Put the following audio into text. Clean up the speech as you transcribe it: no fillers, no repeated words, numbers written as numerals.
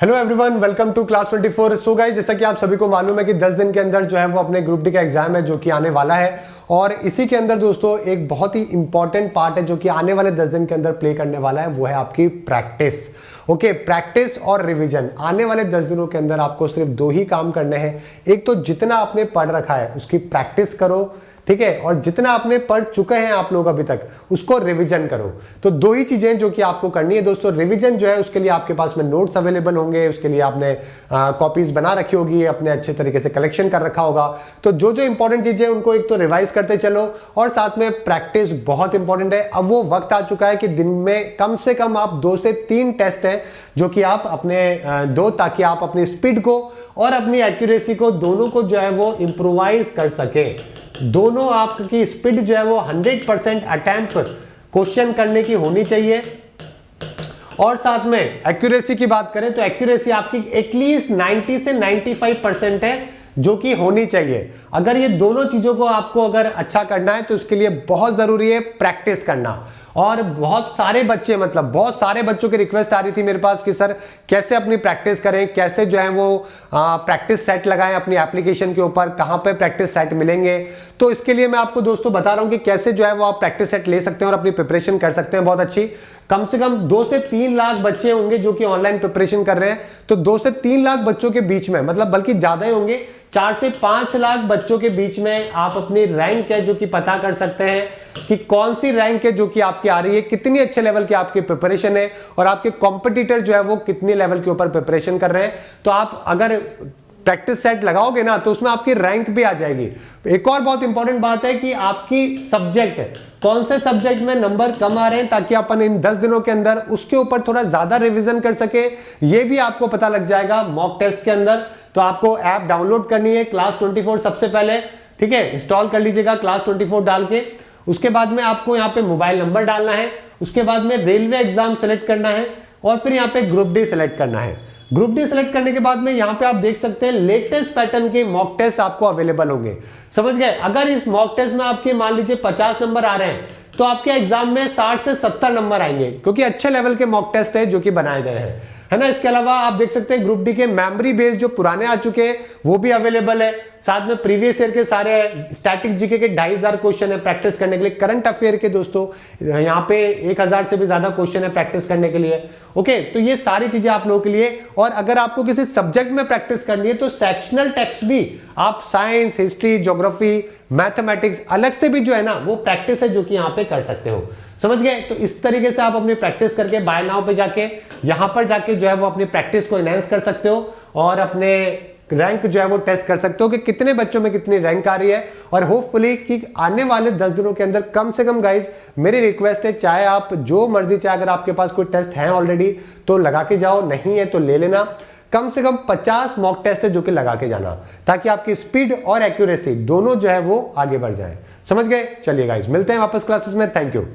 Hello everyone, welcome to class 24। So guys, जैसा कि आप सभी को मालूम है कि 10 दिन के अंदर जो है वो अपने ग्रुप डी का एग्जाम है जो कि आने वाला है। और इसी के अंदर दोस्तों एक बहुत ही इंपॉर्टेंट पार्ट है जो कि आने वाले 10 दिन के अंदर प्ले करने वाला है, वो है आपकी प्रैक्टिस। ओके, प्रैक्टिस और रिवीजन। आने वाले 10 दिनों के अंदर आपको सिर्फ दो ही काम करने हैं। एक तो जितना आपने पढ़ रखा है उसकी प्रैक्टिस करो, ठीक है, और जितना आपने पढ़ चुके हैं आप लोग अभी तक उसको रिवीजन करो। तो दो ही चीजें जो कि आपको करनी है दोस्तों। रिवीजन जो है उसके लिए आपके पास में नोट्स अवेलेबल होंगे, उसके लिए आपने कॉपीज बना रखी होगी, अपने अच्छे तरीके से कलेक्शन कर रखा होगा। तो जो जो इंपॉर्टेंट चीजें उनको एक तो रिवाइज करते चलो और साथ में प्रैक्टिस बहुत इंपॉर्टेंट है। अब वो वक्त आ चुका है कि दिन में कम से कम आप 2 से 3 टेस्ट हैं जो कि आप अपने दो, ताकि आप अपनी स्पीड को और अपनी एक्यूरेसी को दोनों को जो है वो इंप्रोवाइज कर सके। दोनों आपकी स्पीड जो है वो 100% अटेम्प्ट क्वेश्चन करने की होनी चाहिए। और साथ में एक्यूरेसी की बात करें तो एक्यूरेसी आपकी एटलीस्ट 90 से 95% है जो कि होनी चाहिए। अगर ये दोनों चीजों को आपको अगर अच्छा करना है तो उसके लिए बहुत जरूरी है प्रैक्टिस करना। और बहुत सारे बच्चे, मतलब बहुत सारे बच्चों की रिक्वेस्ट आ रही थी मेरे पास कि सर कैसे अपनी प्रैक्टिस करें, कैसे जो है वो प्रैक्टिस सेट लगाएं अपनी एप्लीकेशन के ऊपर, कहां पे प्रैक्टिस सेट मिलेंगे। तो इसके लिए मैं आपको दोस्तों बता रहा हूं कि कैसे जो है वो आप प्रैक्टिस सेट ले सकते हैं और अपनी प्रिपरेशन कर सकते हैं बहुत अच्छी। कम से कम 2 से 3 लाख बच्चे होंगे जो कि ऑनलाइन प्रिपरेशन कर रहे हैं। तो 2 से 3 लाख बच्चों के बीच में, मतलब बल्कि ज्यादा ही होंगे, 4 से 5 लाख बच्चों के बीच में आप अपनी रैंक है जो कि पता कर सकते हैं कि कौन सी रैंक है जो कि आपकी आ रही है, कितनी अच्छे लेवल की आपकी प्रिपरेशन है और आपके कॉम्पिटिटर जो है वो कितने लेवल के ऊपर प्रिपरेशन कर रहे हैं। तो आप अगर प्रैक्टिस सेट लगाओगे ना तो उसमें आपकी रैंक भी आ जाएगी। एक और बहुत इंपॉर्टेंट बात है कि आपकी सब्जेक्ट, कौन से सब्जेक्ट में नंबर कम आ रहे हैं, ताकि अपन इन 10 दिनों के अंदर उसके ऊपर थोड़ा ज्यादा रिवीजन कर सके। ये भी आपको पता लग जाएगा मॉक टेस्ट के अंदर। तो आपको ऐप डाउनलोड करनी है क्लास 24 सबसे पहले, ठीक है, इंस्टॉल कर लीजिएगा क्लास 24 डाल के। उसके बाद में आपको यहाँ पे मोबाइल नंबर डालना है, उसके बाद में रेलवे एग्जाम सेलेक्ट करना है और फिर यहाँ पे ग्रुप डी सेलेक्ट करना है। ग्रुप डी सेलेक्ट करने के बाद में यहाँ पे आप देख सकते हैं लेटेस्ट पैटर्न के मॉक टेस्ट आपको अवेलेबल होंगे। समझ गए? अगर इस मॉक टेस्ट में आपके मान लीजिए 50 नंबर आ रहे हैं तो आपके एग्जाम में 60 से 70 नंबर आएंगे, क्योंकि अच्छे लेवल के मॉक टेस्ट है जो कि बनाए गए हैं, है ना। इसके अलावा आप देख सकते हैं ग्रुप डी के मेमोरी बेस्ड जो पुराने आ चुके हैं वो भी अवेलेबल है। साथ में प्रीवियस ईयर के सारे स्टैटिक जीके के 2500 क्वेश्चन है प्रैक्टिस करने के लिए। करंट अफेयर के दोस्तों यहाँ पे 1000 से भी ज्यादा क्वेश्चन है प्रैक्टिस करने के लिए। ओके, तो ये सारी चीजें आप लोगों के लिए। और अगर आपको किसी सब्जेक्ट में प्रैक्टिस करनी है तो सेक्शनल टेक्स्ट भी आप साइंस, हिस्ट्री, ज्योग्राफी, मैथमेटिक्स अलग से भी जो है ना वो प्रैक्टिस है जो कि यहाँ पे कर सकते हो। समझ गए? तो इस तरीके से आप अपनी प्रैक्टिस करके बाय नाउ पे जाके यहां पर जाके जो है वो अपनी प्रैक्टिस को एनहांस कर सकते हो और अपने रैंक जो है वो टेस्ट कर सकते हो कि कितने बच्चों में कितनी रैंक आ रही है। और होपफुली कि आने वाले 10 दिनों के अंदर कम से कम गाइज मेरी रिक्वेस्ट है, चाहे आप जो मर्जी, चाहे अगर आपके पास कोई टेस्ट है ऑलरेडी तो लगा के जाओ, नहीं है तो ले लेना। कम से कम 50 मॉक टेस्ट है जो कि लगा के जाना, ताकि आपकी स्पीड और एक्यूरेसी दोनों जो है वो आगे बढ़ जाए। समझ गए? चलिए गाइज मिलते हैं वापस क्लासेस में। Thank you.